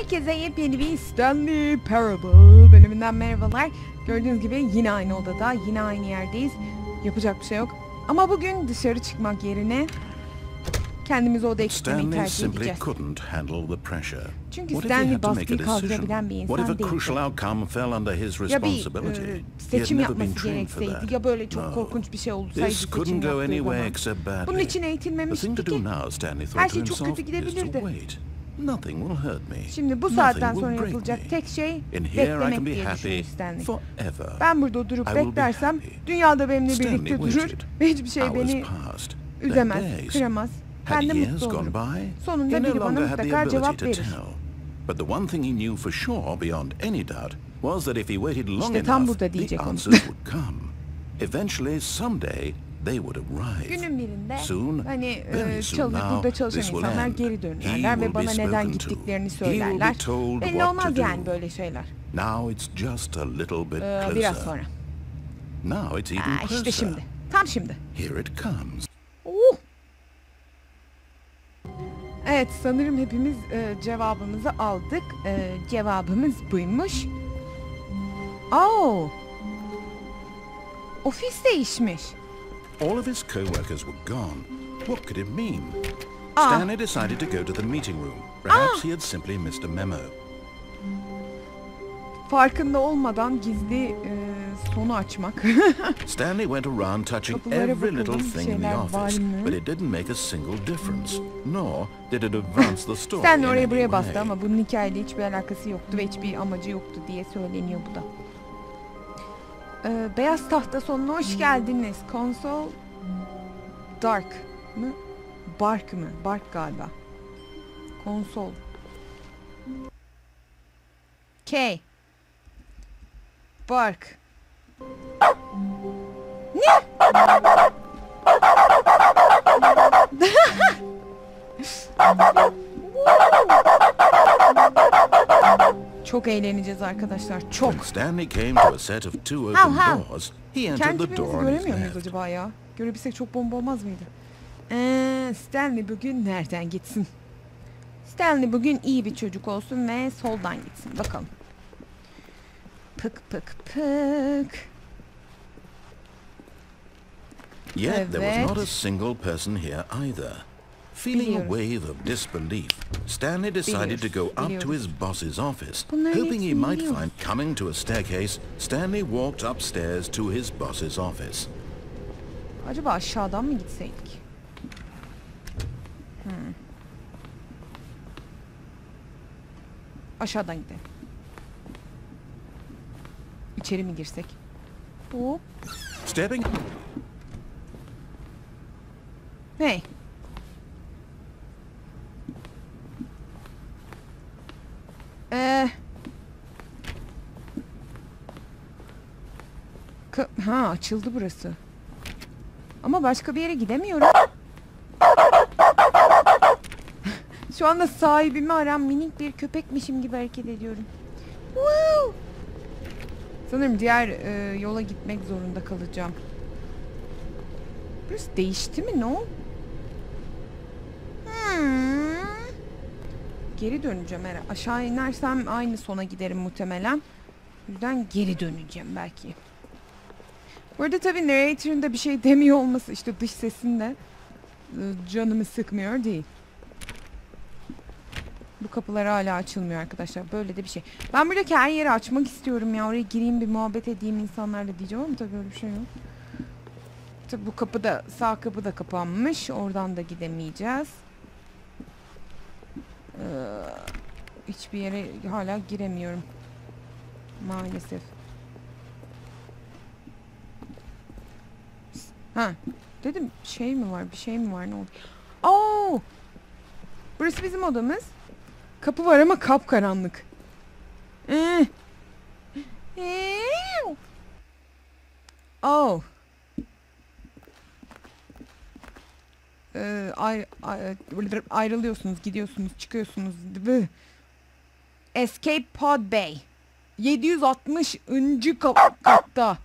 Herkese yepyeni bir Stanley Parable bölümünden merhabalar. Gördüğünüz gibi yine aynı odada, yine aynı yerdeyiz. Yapacak bir şey yok. Ama bugün dışarı çıkmak yerine kendimizi odaya kilitlemeyi tercih edeceğiz. Çünkü Stanley baskıyı kaldırabilen bir insan değildi. Ya bir seçim yapması gerekseydi, ya böyle çok korkunç bir şey olsaydı seçim yaptığı zaman. Bunun için eğitilmemişti ki. Her şey çok kötü gidebilirdi. Şimdi bu saatten sonra yapılacak tek şey beklemek diye düşünüyor Stanley. Ben burada durup beklersem dünyada benimle birlikte durur ve hiçbir şey beni üzemez, kıramaz. Ben de mutlu olurum. Sonunda biri bana mutlaka cevap verir. İşte tam burada diyecek onu. Günün birinde hani burada çalışan insanlar geri dönürler ve bana neden gittiklerini söylerler. Belli olmaz yani böyle şeyler. Biraz sonra. İşte şimdi. Tam şimdi. Evet, sanırım hepimiz cevabımızı aldık. Cevabımız buymuş. Ofis değişmiş. All of his co-workers were gone. What could it mean? Stanley decided to go to the meeting room. Perhaps he had simply missed a memo. Farkında olmadan gizli sonu açmak. Stanley went around touching every little thing in the office, but it didn't make a single difference. Nor did it advance the story. Stanley oraya buraya bastı ama bunun hikayeyle hiçbir alakası yoktu ve hiçbir amacı yoktu diye söyleniyor bu da. Beyaz tahta sonuna hoş geldiniz. Konsol Dark mı? Bark mı? Bark galiba. Konsol. K. Bark. Ne? Çok eğleneceğiz arkadaşlar. Çok. Stanley came to a set of two open doors. He entered the door on his göremiyor muyuz acaba ya? Görebilsek çok bomba olmaz mıydı? Stanley bugün nereden gitsin? Stanley bugün iyi bir çocuk olsun ve soldan gitsin. Bakalım. Pık pık pık. Yet there was not a single person here either. Feeling a wave of disbelief, Stanley decided to go up to his boss's office. Hoping he might find coming to a staircase, Stanley walked upstairs to his boss's office. Acaba aşağıdan mı gitseydik? Aşağıdan gidelim. İçeri mi girsek? Hop. Stepping. Hey. Açıldı burası. Ama başka bir yere gidemiyorum. Şu anda sahibimi aran minik bir köpekmişim gibi hareket ediyorum. Woo! Sanırım diğer yola gitmek zorunda kalacağım. Burası değişti mi? Ne oldu? Geri döneceğim herhalde. Aşağı inersem aynı sona giderim muhtemelen. O yüzden geri döneceğim belki. Bu arada tabii narrator'ın da bir şey demiyor olması işte dış sesinde canımı sıkmıyor değil. Bu kapılar hala açılmıyor arkadaşlar. Böyle de bir şey. Ben buradaki her yeri açmak istiyorum ya. Oraya gireyim bir muhabbet edeyim insanlarla diyeceğim ama tabii öyle bir şey yok. Tabii bu kapı da sağ kapı da kapanmış. Oradan da gidemeyeceğiz. Hiçbir yere hala giremiyorum. Maalesef. Dedim şey mi var? Bir şey mi var? Ne oldu? Burası bizim odamız. Kapı var ama kapkaranlık. Ayrılıyorsunuz, gidiyorsunuz, çıkıyorsunuz. Escape Pod Bay. 760. katta.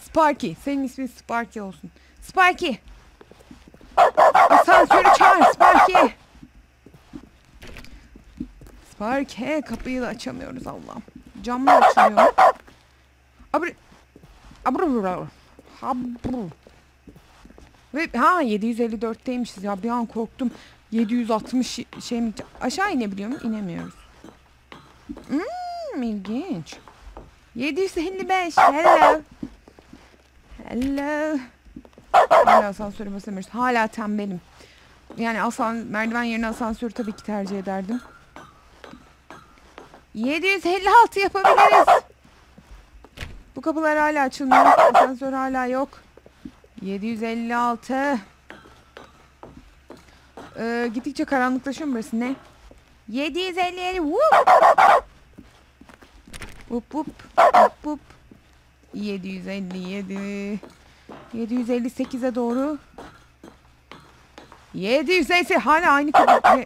Sparky. Senin ismin Sparky olsun. Sparky. Asansörü çağır Sparky. Parke kapıyı da açamıyoruz Allah'ım. Camlar açılıyor. Ve 754'teymişiz ya, bir an korktum. 760 şey mi? Aşağı inebiliyor mu? İnemiyoruz. İlginç. 755. Hello. Hello. Hala asansöre basamıyoruz. Hala tembelim. Yani merdiven yerine asansörü tabii ki tercih ederdim. 756 yapabiliriz. Bu kapılar hala açılmıyor. Asansör hala yok. 756. Gittikçe karanlıklaşıyor mu burası? Ne? 757. Vup. 757. 758'e doğru. 758. Hala aynı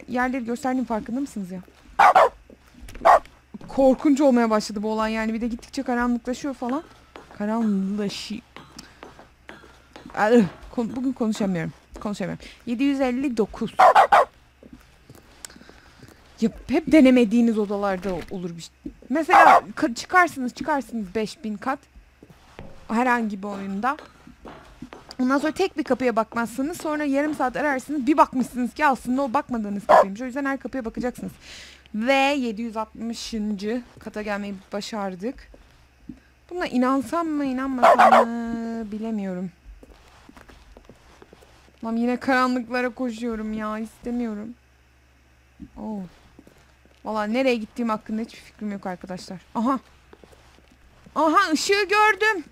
yerleri gösterdiğim farkında mısınız ya? Korkunç olmaya başladı bu olay yani. Bir de gittikçe karanlıklaşıyor falan. Bugün konuşamıyorum. 759. Ya hep denemediğiniz odalarda olur bir şey. Mesela çıkarsınız 5000 kat. Herhangi bir oyunda. Ondan sonra tek bir kapıya bakmazsınız. Sonra yarım saat ararsınız. Bir bakmışsınız ki aslında o bakmadığınız kapıymış. O yüzden her kapıya bakacaksınız. Ve 760. kata gelmeyi başardık. Buna inansam mı inanmasam mı bilemiyorum. Lan yine karanlıklara koşuyorum ya. İstemiyorum. Oo. Vallahi nereye gittiğim hakkında hiçbir fikrim yok arkadaşlar. Aha ışığı gördüm.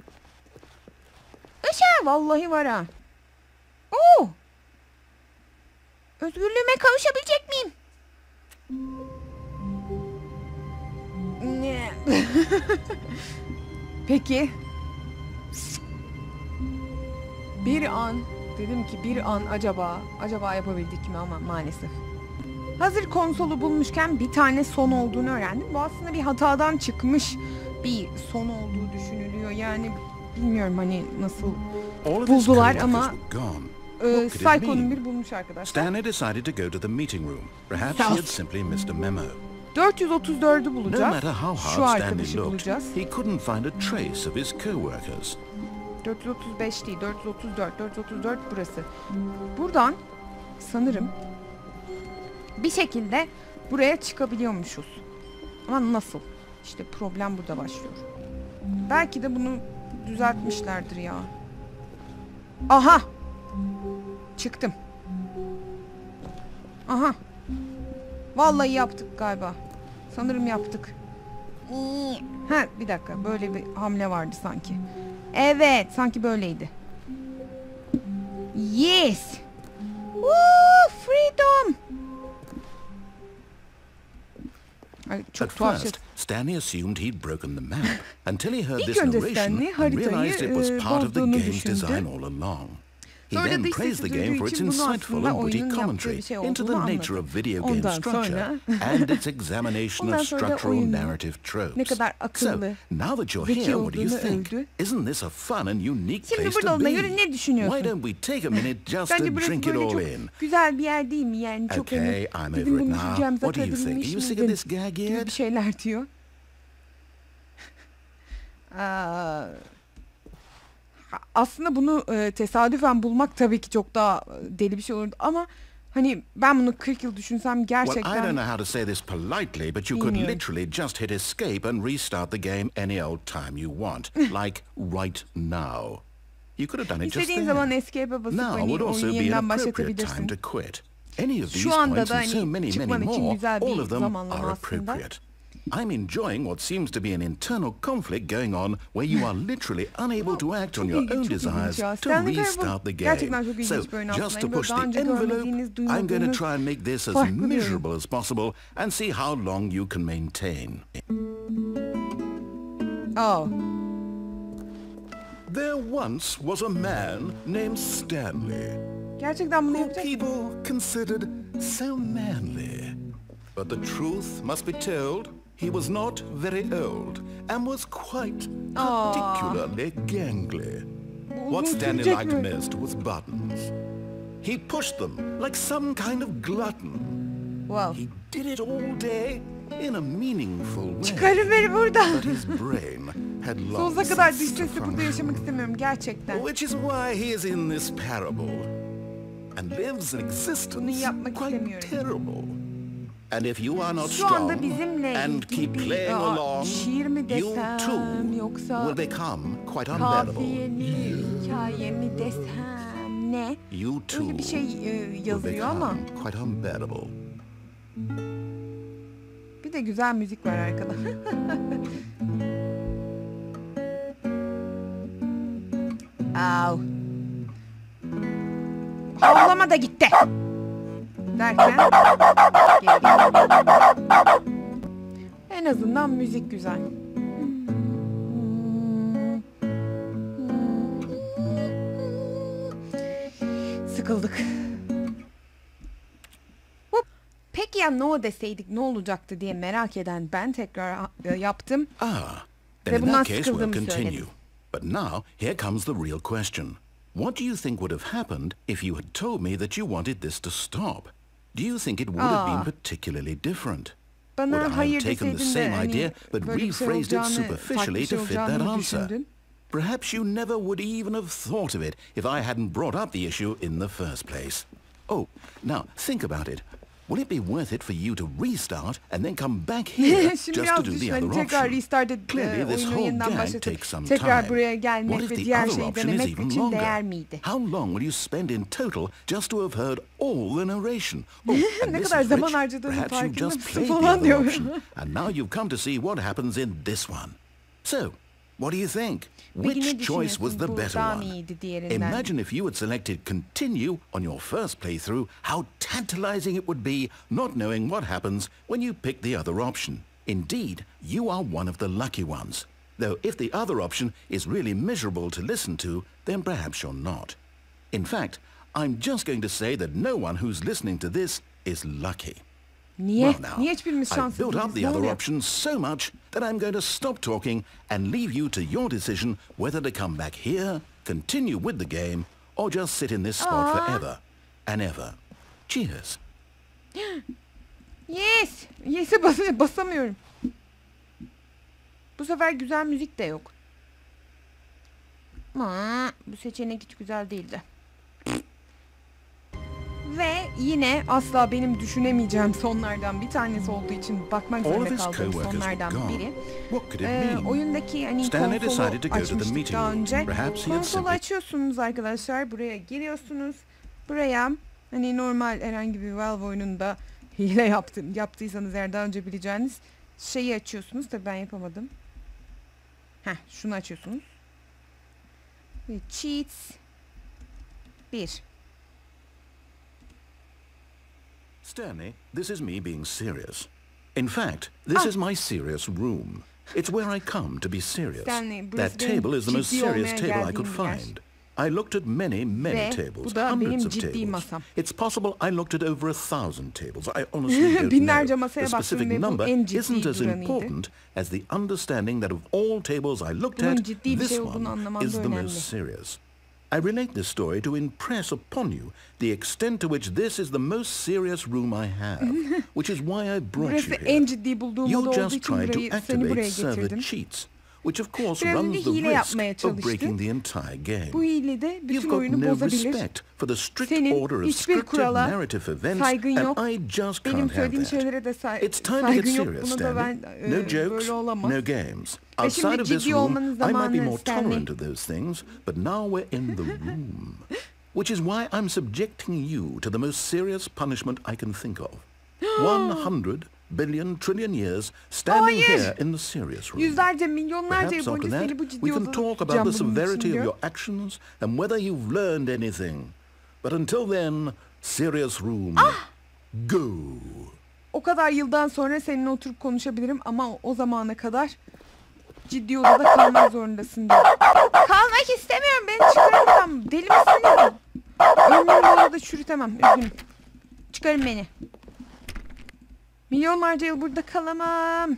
Işığı vallahi var ha. Oo. Özgürlüğüme kavuşabilecek miyim? Ne? Peki. Bir an acaba yapabildik mi, ama maalesef. Hazır konsolu bulmuşken bir tane son olduğunu öğrendim. Bu aslında bir hatadan çıkmış bir son olduğu düşünülüyor. Yani bilmiyorum hani nasıl buldular ama Psycho'nun bir bulmuş arkadaşlar. Stanley decided to go to the meeting room. Perhaps he had simply missed a memo. 434'ü bulacağız. No matter how Şu hard Stanley arkadaşı looked, bulacağız. he couldn't find a trace of his co-workers. 435 değil, 434 burası. Buradan sanırım bir şekilde buraya çıkabiliyormuşuz. Ama nasıl? İşte problem burada başlıyor. Belki de bunu düzeltmişlerdir ya. Aha! Çıktım. Aha! Vallahi yaptık galiba. Sanırım yaptık. Bir dakika. Böyle bir hamle vardı sanki. Evet. Sanki böyleydi. Yes! Freedom! Çok At tuhaf first, Stanley assumed he'd broken the map until he heard this önce narration Stanley and realized it was haritayı part of the bozduğunu game's düşündü. design all along. He Sonra then da praised the game for its için bunu insightful aslında and witty oyunun commentary yaptığı bir şey into the olduğunu nature anladı. of video game Ondan structure sonra and its examination ondan of sonra da structural oyunun narrative tropes. ne kadar So, akıllı, now that you're zeki here, what do you olduğunu think? övdü. Isn't this a fun and unique Şimdi place burada to olduğuna be? göre ne düşünüyorsun? Why don't we take a minute just to Bence burası drink it böyle all çok in? güzel bir yer değil mi? Yani çok Okay, I'm bizim over it bunu now. düşüneceğimize What do you think? Are katabilmiş you sick of this miydin? gag Gibi yet? bir şeyler diyor. Aslında bunu tesadüfen bulmak tabii ki çok daha deli bir şey olurdu ama hani ben bunu 40 yıl düşünsem gerçekten... Well, I don't know how to say this politely, but you could literally just hit escape and restart the game any old time you want. Like right now. You could have done it just İstediğin there. zaman escape'e basıp Now hani would also oyunu be an yeniden appropriate time başlatabilirsin. to quit. Any of these Şu anda points da and so hani many çıkman için more, güzel all bir of them zamanlama are aslında. appropriate. I'm enjoying what seems to be an internal conflict going on where you are literally unable to act on your own desires to restart the game. So, just to push the envelope, I'm going to try and make this as miserable as possible and see how long you can maintain. Oh. There once was a man named Stanley, Gerçekten bunu who yapacak mısın? people considered so manly. But the truth must be told, he was not very old and was quite particularly gangly. What Stanley liked most was buttons. He pushed them like some kind of glutton. Wow. He did it all day in a meaningful way. Çıkarın beni buradan. But his brain had long Sonsuza kadar ceased to düşsesi burada function. yaşamak istemiyorum gerçekten. Which is why he is in this parable and lives an Bunu existence yapmak quite istemiyorum. terrible. And if you are not Şu anda strong bizimle and ilgili keep bir playing along, şiir mi you desem too yoksa will become quite unbearable. kafiyeli hikaye mi desem ne? You too Öyle bir şey will yazıyor ama become quite unbearable. bir de güzel müzik var arkada. Au. Havlama da gitti. Derken en azından müzik güzel. Sıkıldık. Peki ya no deseydik ne olacaktı diye merak eden ben tekrar yaptım. Then in bundan that case we'll sıkıldığımı continue. söyledim. But now, here comes the real question. What do you think would have happened if you had told me that you wanted this to stop? Do you think it would have been particularly different? Would I Bana have hayır taken the deseydin de same hani idea but böyle bir şey rephrased it olacağını, superficially farklı bir şey to fit that olacağını mı answer? düşündün? Perhaps you never would even have thought of it if I hadn't brought up the issue in the first place. Oh, now think about it. Will it be worth it for you to restart and then come back here just Şimdi to biraz do the düşün, other hani tekrar option? restart edip Clearly this oyunu whole yeniden gag başlatıp takes some tekrar time. buraya What gelmek if ve the diğer other şeyi option is denemek even için longer? değer miydi? How long will you spend in total just to have heard all the narration? Oh, and Ne this kadar is zaman rich. harcadığının Perhaps you farkında just mısın played the falan other diyor. option, and now you've come to see what happens in this one. So, what do you think? Peki ne Which choice was düşünüyorsun? the Bu better daha one? mı iyiydi diğerinden? Imagine if you had selected continue on your first playthrough, how tantalizing it would be not knowing what happens when you pick the other option. Indeed, you are one of the lucky ones. Though if the other option is really miserable to listen to, then perhaps you're not. In fact, I'm just going to say that no one who's listening to this is lucky. Niye? Well now, Niye hiçbirimiz I've şanssız built up değiliz? the Ne other oluyor? options so much that I'm going to stop talking and leave you to your decision whether to come back here, continue with the game, or just sit in this spot forever and ever. Cheers. Yes! Yes'e basamıyorum. Bu sefer güzel müzik de yok. Bu seçenek hiç güzel değildi. Ve yine asla benim düşünemeyeceğim sonlardan bir tanesi olduğu için bakmak zorunda kaldığım sonlardan biri. Oyundaki hani konsolu açmıştık daha önce. Konsolu açıyorsunuz arkadaşlar. Buraya giriyorsunuz. Buraya hani normal herhangi bir Valve oyununda hile yaptıysanız eğer daha önce bileceğiniz şeyi açıyorsunuz. Tabii ben yapamadım. Şunu açıyorsunuz. Ve cheats 1. Stanley, this is me being serious. In fact, this is my serious room. It's where I come to be serious. Stanley, that table is the most serious table I could find. I looked at many tables, hundreds of tables. It's possible I looked at over 1,000 tables. I honestly don't know. The specific number isn't as important as the understanding that of all tables I looked at, this one is the most serious. I relate this story to impress upon you the extent to which this is the most serious room I have, which is why I brought you here. You just tried to activate server cheats, which of course runs the risk of breaking the entire game. You've got no respect for the strict order of scripted narrative events, and I just can't have that. It's time to get serious, Stanley. No jokes, no games. Outside of this room, I might be more tolerant of those things, but now we're in the room. Which is why I'm subjecting you to the most serious punishment I can think of. 100 billion trillion years standing here in the serious room. Yüzlerce, milyonlarca yıl boyunca seni bu ciddi we can talk about the severity of your actions and whether you've learned anything. But until then, serious room, go. O kadar yıldan sonra seninle oturup konuşabilirim ama o zamana kadar ciddi odada kalmak zorundasın diyor. Kalmak istemiyorum, beni çıkarın. Deli misin? Ömrümü orada çürütemem, üzgünüm. Çıkarın beni. Milyonlarca yıl burada kalamam.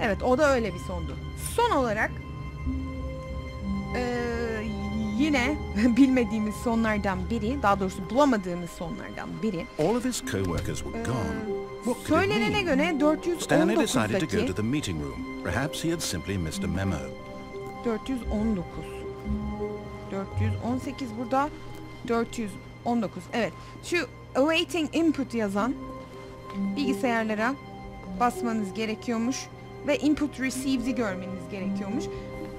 Evet, o da öyle bir sondu. Son olarak yine bilmediğimiz sonlardan biri, daha doğrusu bulamadığımız sonlardan biri. All of his co-workers were gone. What could it Söylenene göre Stanley decided to go 419'daki to the meeting room. Perhaps he had simply missed a memo. 419. 418 burada. 419. Evet. Şu awaiting input yazan bilgisayarlara basmanız gerekiyormuş ve input receives'i görmeniz gerekiyormuş.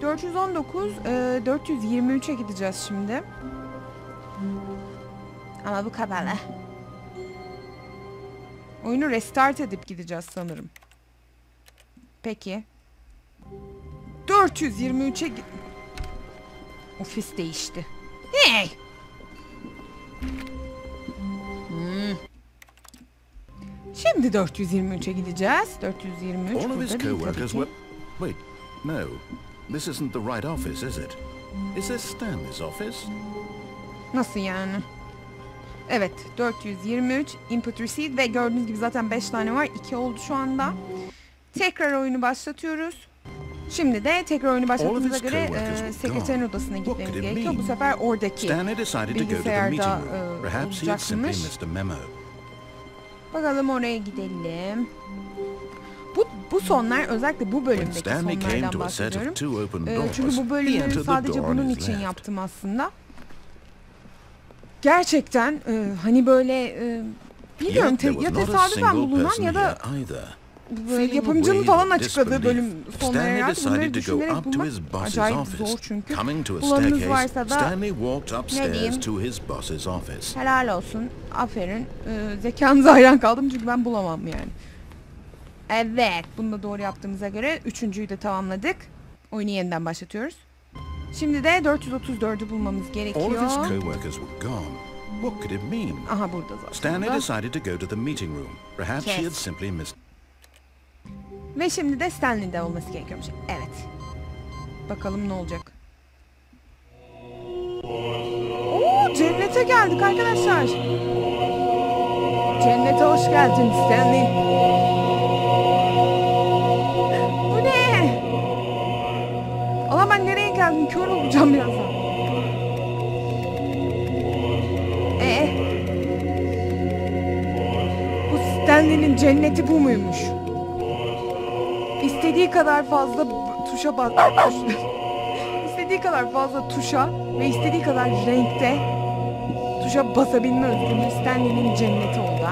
419, 423'e gideceğiz şimdi. Ama bu kapalı. Oyunu restart edip gideceğiz sanırım. Peki. 423'e ofis değişti. Hey! Şimdi 423'e gideceğiz. 423 All of his burada değil co-workers tabii ki. were... Wait, no. This isn't the right office, is it? Is this Stanley's office? Nasıl yani? Evet, 423 input receipt ve gördüğünüz gibi zaten 5 tane var. 2 oldu şu anda. Tekrar oyunu başlatıyoruz. Şimdi de tekrar oyunu başlattığımıza göre sekreterin odasına gitmemiz gerekiyor. Bu sefer oradaki bilgisayarda olacakmış. Bakalım oraya gidelim. Bu sonlar özellikle bu bölümdeki sonlardan bahsediyorum. Çünkü bu bölümü sadece bunun için yaptım aslında. Gerçekten hani böyle bilmiyorum ya tesadüfen bulunan ya da yapımcının falan açıkladığı bölüm sonları herhalde. Bunları düşünerek bulmak acayip zor çünkü. Bulanınız varsa da ne diyeyim, helal olsun, aferin, zekanıza hayran kaldım çünkü ben bulamam yani. Evet, bunu da doğru yaptığımıza göre 3.'yü de tamamladık. Oyunu yeniden başlatıyoruz. Şimdi de 434'ü bulmamız gerekiyor. Aha, burada zaten. Stanley decided to go to the meeting room. Perhaps she had simply missed. Ve şimdi de Stanley'de olması gerekiyormuş. Evet. Bakalım ne olacak. Oo, cennete geldik arkadaşlar. Cennete hoş geldin Stanley. Bu ne? Allah, ben nereye geldim? Kör olacağım birazdan. Bu Stanley'nin cenneti bu muymuş? İstediği kadar fazla tuşa bas. İstediği kadar fazla tuşa ve istediği kadar renkte tuşa basabilme özgürlüğü Stanley'nin cenneti oldu.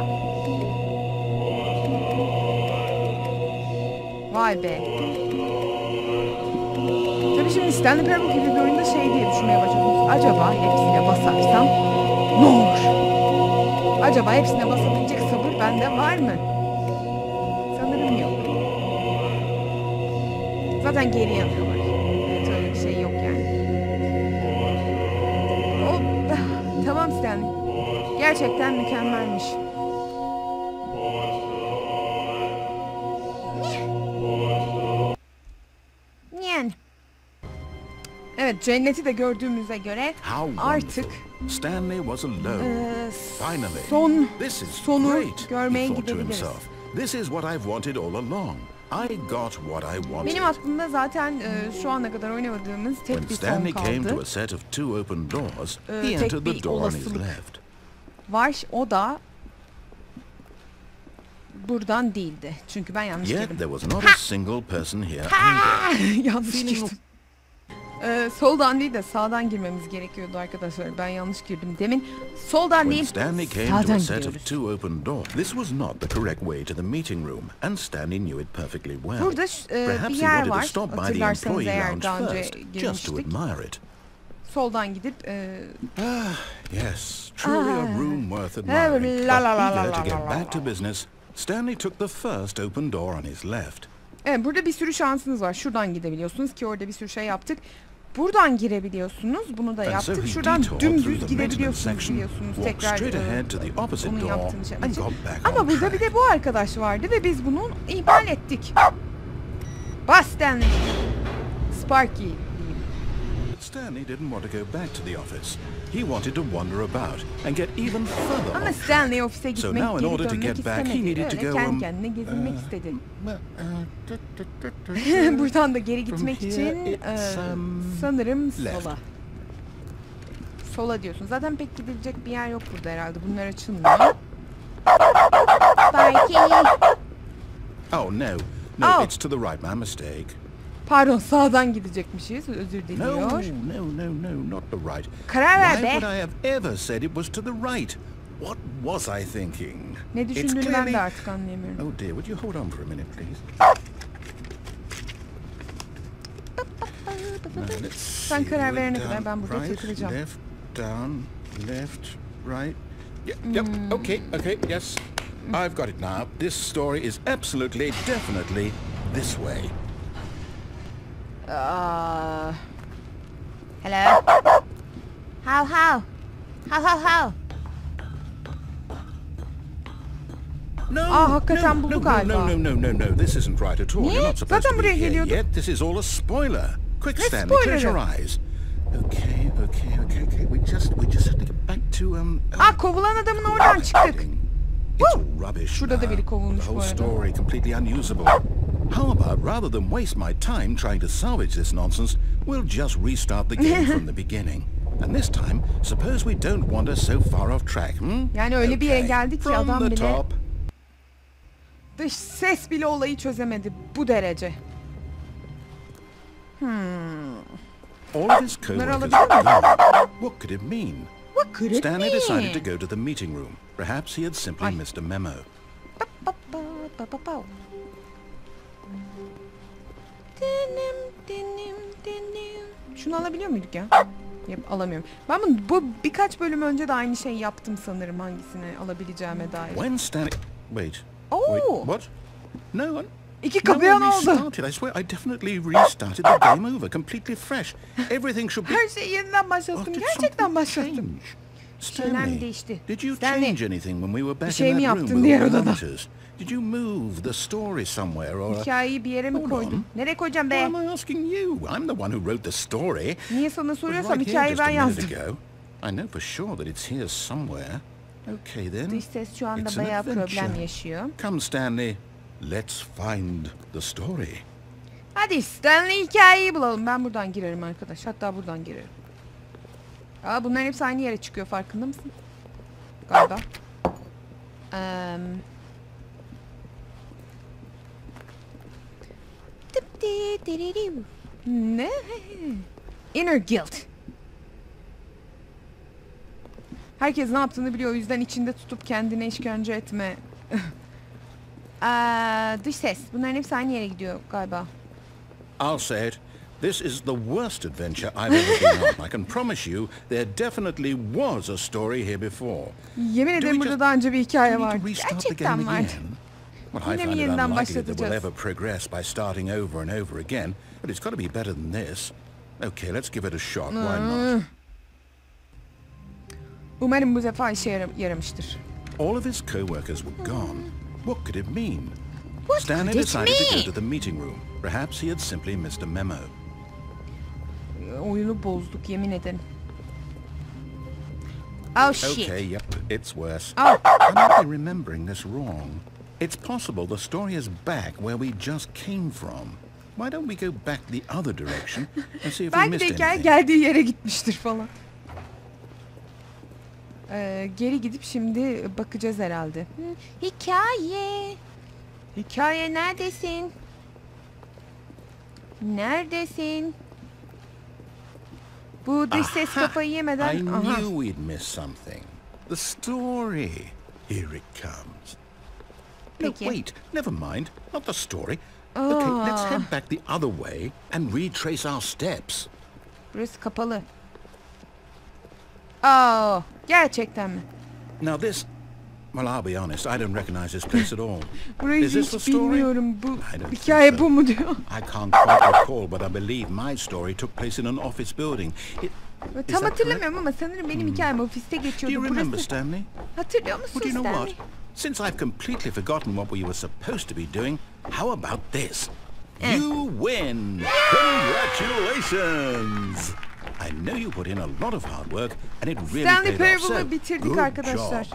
Vay be. Tabii şimdi Stanley Parable gibi bir oyunda şey diye düşünmeye başladım. Acaba hepsine basarsam ne olur? Acaba hepsine basabilecek sabır bende var mı? Sanırım yok. Zaten geri yanıyorlar. Evet, öyle bir şey yok yani. Oh, tamam Stanley. Gerçekten mükemmelmiş. Yani. Evet, cenneti de gördüğümüze göre artık Stanley was alone. Sonu görmeye gidebiliriz. This is what I've wanted all along. I got what I wanted. Benim aklımda zaten şu ana kadar oynamadığımız tek bir son kaldı. Tek bir olasılık var. O da buradan değildi. Çünkü ben yanlış girdim. Yanlış girdim. Soldan değil de sağdan girmemiz gerekiyordu arkadaşlar. Ben yanlış girdim demin. Soldan değil, sağdan giriyoruz. Burada bir yer var. Hatırlarsanız eğer daha önce girmiştik. Soldan gidip yes, truly a room worth admiring. But eager to get back to business, Stanley took the first open door on his left. Evet, burada bir sürü şansınız var. Şuradan gidebiliyorsunuz ki orada bir sürü şey yaptık. Buradan girebiliyorsunuz. Bunu da yaptık. Şuradan dümdüz gidebiliyorsunuz biliyorsunuz. Tekrar onun yaptığını şey açık. Ama burada bir de bu arkadaş vardı ve biz bunu ihmal ettik. Bas Stanley. Sparky. Stanley didn't want to go back to the office. He wanted to wander about and get even further. Ama Stanley ofise gitmek, geri dönmek istemedi. Öyle kendi kendine gezinmek istedi. Buradan da geri gitmek için sanırım sola. Sola diyorsun. Zaten pek gidilecek bir yer yok burada herhalde. Bunlar açılmıyor. Belki. Oh no. No, it's to the right, my mistake. Pardon, sağdan gidecekmişiz. Özür diliyor. No, not the right. Karar ver be. Why would I have ever said it was to the right? What was I thinking? Ne düşündüğünü ben de artık anlayamıyorum. Oh dear, would you hold on for a minute, please? Sen karar verene kadar ben burada takılacağım. Left, down, left, right. Yep, okay, yes. I've got it now. This story is absolutely, definitely this way. Hello? How? No, hakikaten bulduk galiba. No, this isn't right at all. Niye? You're not supposed Zaten to be buraya here geliyorduk. yet. This is all a spoiler. Quick, Ne Stanley, close spoilerı? your eyes. Okay. We just have to get back to Kovulan adamın oradan çıktık. It's all rubbish. Şurada da biri kovulmuş The bu whole arada. story completely unusable. How about rather than waste my time trying to salvage this nonsense, we'll just restart the game from the beginning. And this time, suppose we don't wander so far off track, Yani öyle bir yere geldik ki From adam the bile top. dış ses bile olayı çözemedi bu derece. All of his co-workers alabiliyor were muyum? gone. What could it mean? What could it Stanley mean? decided to go to the meeting room. Perhaps he had simply missed a memo. Şunu alabiliyor muyduk ya? Alamıyorum. Ben bu birkaç bölüm önce de aynı şey yaptım sanırım, hangisini alabileceğime dair. When Stanley... Wait. Oh! What? No, İki kapıyan I oldu. restarted. I swear I definitely restarted the game over, completely fresh. Everything should be... Her şeyi yeniden başlattım. did Gerçekten something başlattım. change? Şeyler mi Stanley, değişti? did you Stanley, change anything when we were back şey in mi that room yaptın with diğer all the odada? monitors? Did you move the story somewhere or... Hikayeyi bir yere mi Hold koydun? on. Nereye koyacağım Why be? am I asking you? I'm the one who wrote the story. Niye sana It was soruyorsam right here hikayeyi just a ben minute yazdım. ago. I know for sure that it's here somewhere. Okay then. Dış ses şu anda It's an bayağı adventure. problem yaşıyor. Come Stanley, let's find the story. Hadi Stanley, hikayeyi bulalım. Ben buradan girerim arkadaş. Hatta buradan girerim. Bunların hepsi aynı yere çıkıyor, farkında mısın? Galiba. Ne? Inner guilt. Herkes ne yaptığını biliyor, o yüzden içinde tutup kendine işkence etme. Dış ses. Bunların hepsi aynı yere gidiyor galiba. I'll say it. This is the worst adventure I've ever been on. I can promise you there definitely was a story here before. Yemin ederim burada daha önce bir hikaye var. Do we restart the Gerçekten game var. again? Well, I Yine mi find it yeniden unlikely that we'll başlatacağız? ever progress by starting over and over again, but it's got to be better than this. Okay, let's give it a shot. Why not? Umarım bu defa işe yaramıştır. All of his co-workers were gone. What could it mean? What Stanley could it decided to go mean? to the meeting room. Perhaps he had simply missed a memo. Oyunu bozduk, yemin ederim. Oh shit. Okay, yep, it's worse. Oh. I might be remembering this wrong. It's possible the story is back where we just came from. Why don't we go back the other direction and see if we Belki de missed hikaye anything? geldiği yere gitmiştir falan. Geri gidip şimdi bakacağız herhalde. Hikaye. Hikaye neredesin? Neredesin? Bu dış ses kafayı yemeden... I Aha. knew we'd missed something. The story. Here it comes. No, Peki. wait, never mind. Not the story. Okay, let's head back the other way and retrace our steps. Burası kapalı. Gerçekten mi? Now this... Well, I'll be honest, I don't recognize this place at all. Burayı Is this the hiç story? bilmiyorum. Bu I don't hikaye think so. bu mu diyor. I can't quite recall, but I believe my story took place in an office building. Tam that hatırlamıyorum ama sanırım benim hikayem ofiste Do you geçiyordu. remember, Burası... Stanley? Hatırlıyor musun Well, do you know Stanley? what? Since I've completely forgotten what we were supposed to be doing, how about this? You win! Congratulations! I know you put in a lot of hard work, and it really Stanley paid off. So, Parable'ı bitirdik good arkadaşlar. job.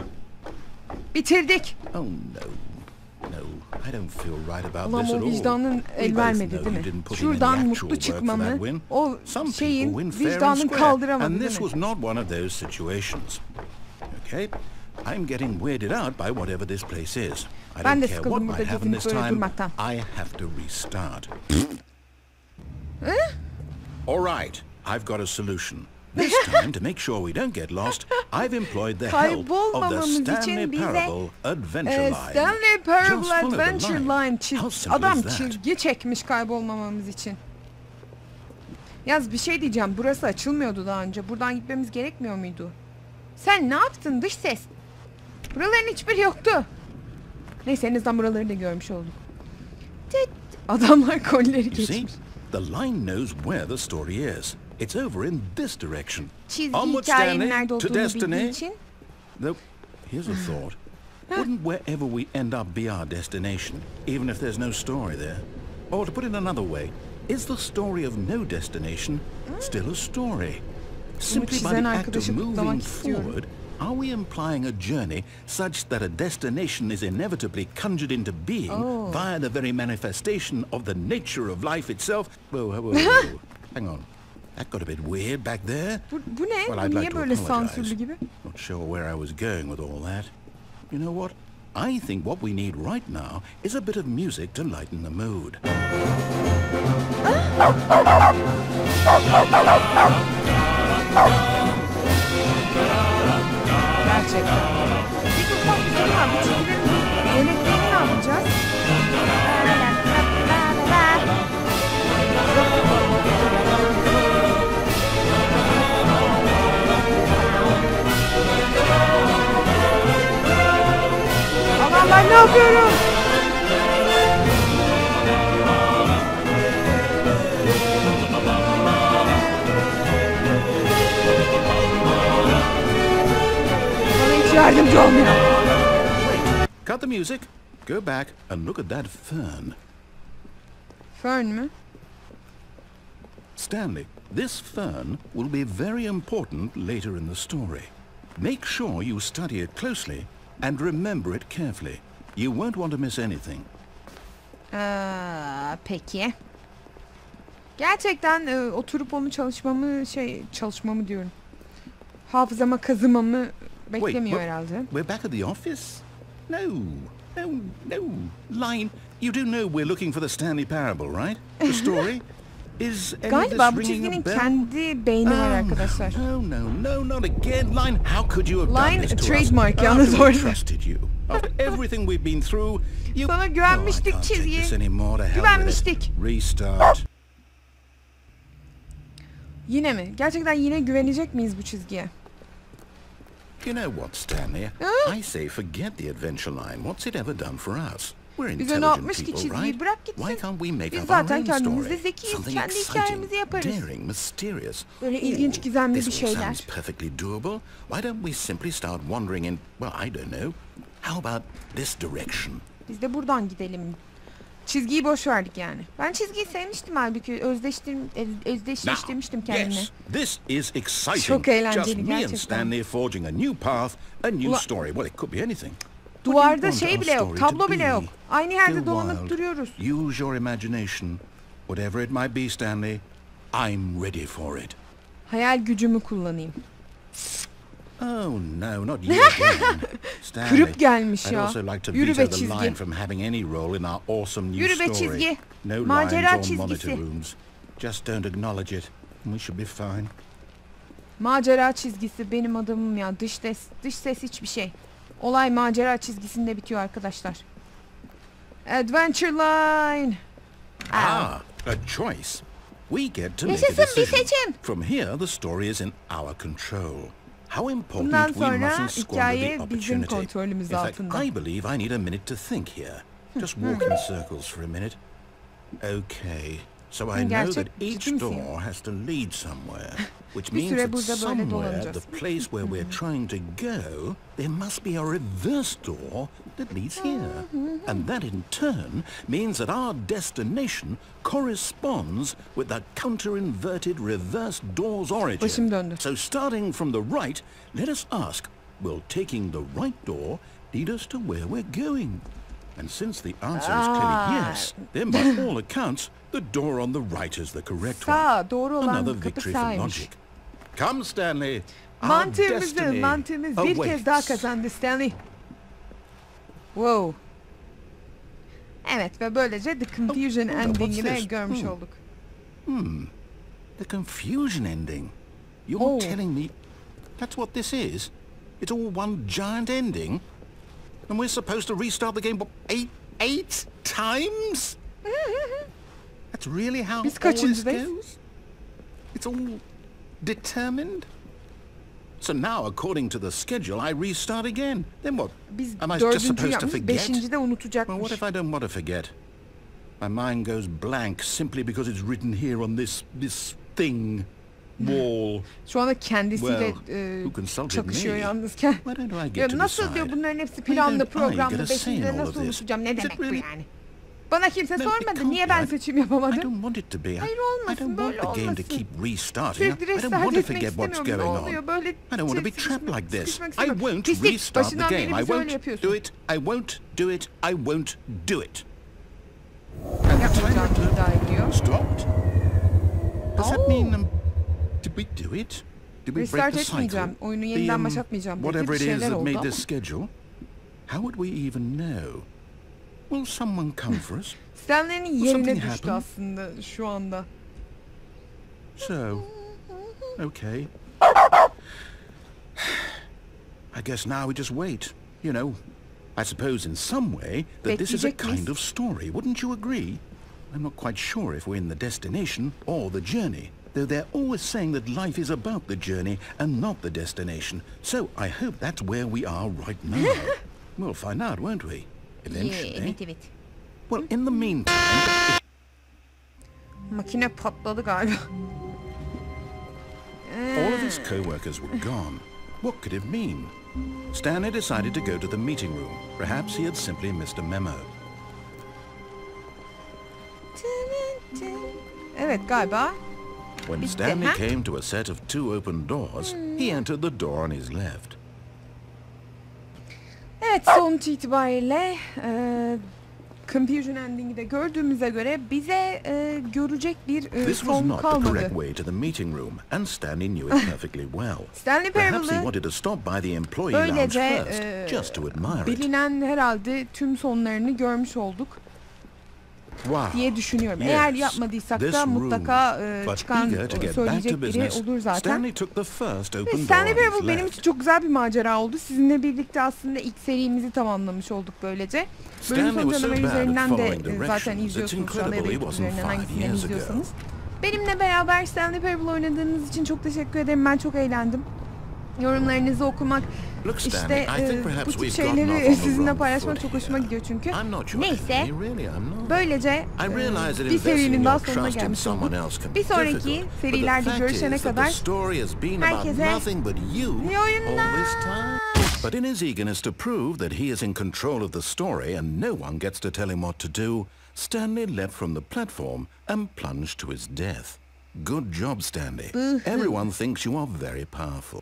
Bitirdik. Oh no. No, I don't feel right about Ulan this at o all. vicdanın el vermedi değil mi? Şuradan mutlu çıkmamı, o şeyin vicdanın kaldıramadı and değil this mi? was not one of those situations. Okay? I'm getting weirded out by whatever this place is. I Ben de don't care what sıkıldım burada might happen gezinip this böyle time. durmaktan. I have to restart. All right, I've got a solution. This time, to make sure we don't get lost, I've employed the help of the Stanley Parable Adventure Line. Stanley Parable Just follow the Adventure line. Line. How simple Adam is that? çizgi çekmiş kaybolmamamız için. Yaz bir şey diyeceğim. Burası açılmıyordu daha önce. Buradan gitmemiz gerekmiyor muydu? Sen ne yaptın dış ses? Buraların hiçbiri yoktu. Neyse en azından buraları da görmüş olduk. Adamlar kolleri You see, geçmiş. the line knows where the story is. It's over in this direction. Çizgi Onward, hikayenin Stanley, nerede to olduğunu bildiği destiny. için. Though, here's a thought. Wouldn't wherever we end up be our destination, even if there's no story there? Or to put it another way, is the story of no destination still a story? Simply by the act of moving forward, are we implying a journey such that a destination is inevitably conjured into being via the very manifestation of the nature of life itself? Whoa. Hang on. That got a bit weird back there. Bu ne? Well, I'd Niye like to böyle apologize. sansürlü gibi? Not sure where I was going with all that. You know what? I think what we need right now is a bit of music to lighten the mood. Gerçekten. Peki ufak bir soru var. Bu çizgilerin yönetmenini ne yapacağız? Aman ben ne yapıyorum? Bana hiç yardımcı olmuyor. Cut the music, go back and look at that fern. Fern mü? Stanley, this fern will be very important later in the story. Make sure you study it closely and remember it carefully. You won't want to miss anything. Peki. Gerçekten oturup onu çalışmamı diyorum. Hafızama kazımamı beklemiyor herhalde. We're back at the office? No. Line, you do know we're looking for the Stanley Parable, right? The story? Is any of Galiba this bu ringing çizginin a bell? kendi beyni var arkadaşlar. No, not again. Line, how could you have done Line this to trademark us? yalnız After we orada. trusted you. After everything we've been through, you... Sana güvenmiştik I can't take çizgiye. this anymore, to hell with it. Güvenmiştik. Restart. Yine mi? Gerçekten yine güvenecek miyiz bu çizgiye? You know what, Stanley? I say forget the adventure line. What's it ever done for us? We're Bize ne intelligent yapmış ki people, çizgiyi? right? Bırak gitsin. Why can't we make Biz up our zaten own kendimiz de story? zekiyiz. Something Kendi exciting, hikayemizi yaparız. daring, mysterious. Böyle ilginç, gizemli This bir all şeyler. sounds perfectly doable. Why don't we simply start wandering in, well, I don't know. How about this direction? Biz de buradan gidelim. Çizgiyi boş verdik yani. Ben çizgiyi sevmiştim halbuki. Özdeşleştirmiştim kendimle. Yes, this is exciting. Çok eğlenceli Just me and gerçekten. Stanley forging a new path, a new story. Well, it could be anything. Duvarda What do you want bile our yok, story tablo to bile be? yok. Aynı yerde Go dolanıp wild. duruyoruz. Use your imagination. Whatever it might be, Stanley, I'm ready for it. Hayal gücümü kullanayım. Oh no, not you again. Stanley, Kırıp gelmiş I'd ya. also like to Yürü veto be the çizgi. line from having any role in our awesome new Yürü be story. çizgi. No Macera lines or monitor çizgisi. rooms. Just don't acknowledge it, and we should be fine. Macera çizgisi benim adamım ya. Dış ses hiçbir şey. Olay macera çizgisinde bitiyor arkadaşlar. Adventure line. Ah, a choice. We get to make a Yaşasın bir decision. seçim. From here, the story is in our control. How important Bundan we sonra mustn't squander the hikaye bizim opportunity. kontrolümüz In fact, altında. I believe I need a minute to think here. Just walk in circles for a minute. Okay, so I know that each door has to lead somewhere, which means that somewhere, the place where we're trying to go, there must be a reverse door that leads here. And that in turn means that our destination corresponds with the counter-inverted reverse door's origin. Başım döndü. So starting from the right, let us ask, will taking the right door lead us to where we're going? And since the answer is clearly yes, then by all accounts, the door on the right is the correct one. Doğru olan Another kapı victory for sağymış. logic. Come, Stanley. Our Mantığımız destiny bir kez daha awaits. kazandı Stanley. Wow. Evet ve böylece The Confusion ending'ini this? görmüş olduk. The confusion ending. You're telling me that's what this is? It's all one giant ending? And we're supposed to restart the game eight times? That's really how Biz all this kaçıncıdayız? goes? It's all determined? So now, according to the schedule, I restart again. Then what? Biz Am I just dördüncü supposed to yapmış, forget? beşincide unutacakmış. Well, what if I don't want to forget? My mind goes blank simply because it's written here on this thing, wall. Şu anda kendisiyle Who consulted çakışıyor me? yalnızken. Why don't I Ya get to nasıl decide? diyor bunların hepsi Why planlı, don't I programlı, get a say in beşincide all of nasıl this? unutacağım? Ne Is it demek bu really- yani? Bana kimse No, it sormadı. can't Niye be. ben seçim I yapamadım? don't want it to be. Hayır I olmasın, don't böyle want the game to olmasın. keep restarting. Sürekli I don't restart want to etmek forget what's istemiyorum. going Ne on. oluyor? Böyle I don't want to be sıkışmak- trapped like this. sıkışmak I istemiyorum. won't Pislik, restart the başından beri game. I bize öyle won't yapıyorsun. do it. I won't do it. I won't do it. Yapmayacağım iddia ediyor. Stopped? Does that Oh. mean did we do it? Did we break Restart the cycle? etmeyeceğim. Oyunu yeniden başlatmayacağım dedi. Whatever Bir it is şeyler that oldu made ama. this schedule. How would we even know? Will someone come for us? Stanley'nin Will yerine something düştü happen? aslında şu anda. So, okay. I guess now we just wait. You know, I suppose in some way that this is a Bekleyecek miyiz? kind of story. Wouldn't you agree? I'm not quite sure if we're in the destination or the journey, though they're always saying that life is about the journey and not the destination. So I hope that's where we are right now. We'll find out, won't we? Eventually. Evet. Well, in the meantime... Makine patladı galiba. All of his co-workers were gone. What could it mean? Stanley decided to go to the meeting room. Perhaps he had simply missed a memo. Evet galiba. When Bitti, Stanley ha? came to a set of two open doors, he entered the door on his left. Evet sonuç itibariyle Confusion Ending'i de gördüğümüze göre bize görecek bir This was son not the kalmadı. correct way to the meeting room, and Stanley knew it perfectly well. Stanley Perhaps he Parable'ı wanted to stop by the employee lounge böylece first, just to admire it. bilinen herhalde tüm sonlarını görmüş olduk Wow. diye düşünüyorum. Yes, Eğer yapmadıysak this da room. mutlaka But çıkan eager to get back söyleyecek to biri business, olur zaten. Stanley took the first Ve open door Stanley on his Parable benim için left. çok güzel bir macera oldu. Sizinle birlikte aslında ilk serimizi tamamlamış olduk böylece. Bölüm Stanley Sonu was so Canavari bad at üzerinden de following zaten directions, izliyorsunuz it's şu anda ya da incredible he YouTube wasn't üzerinden 5 hangisinden years ago. izliyorsanız. Benimle beraber Stanley Parable oynadığınız için çok teşekkür ederim. Ben çok eğlendim. Yorumlarınızı okumak, Look, işte Stanley, I think perhaps bu tip we've gotten off şeyleri on the sizinle wrong paylaşmak foot çok hoşuma here. gidiyor çünkü. I'm not your Neyse, enemy, really, I'm not. böylece I realize that bir investing serinin daha your sonuna trust in gelmiş olduk. someone else can be Bir sonraki difficult, but the serilerde fact görüşene is that kadar the story has been about herkese nothing but you iyi all oyunlar. this time. But in his eagerness to prove that he is in control of the story and no one gets to tell him what to do, Stanley leapt from the platform and plunged to his death. Good job, Stanley. Everyone thinks you are very powerful.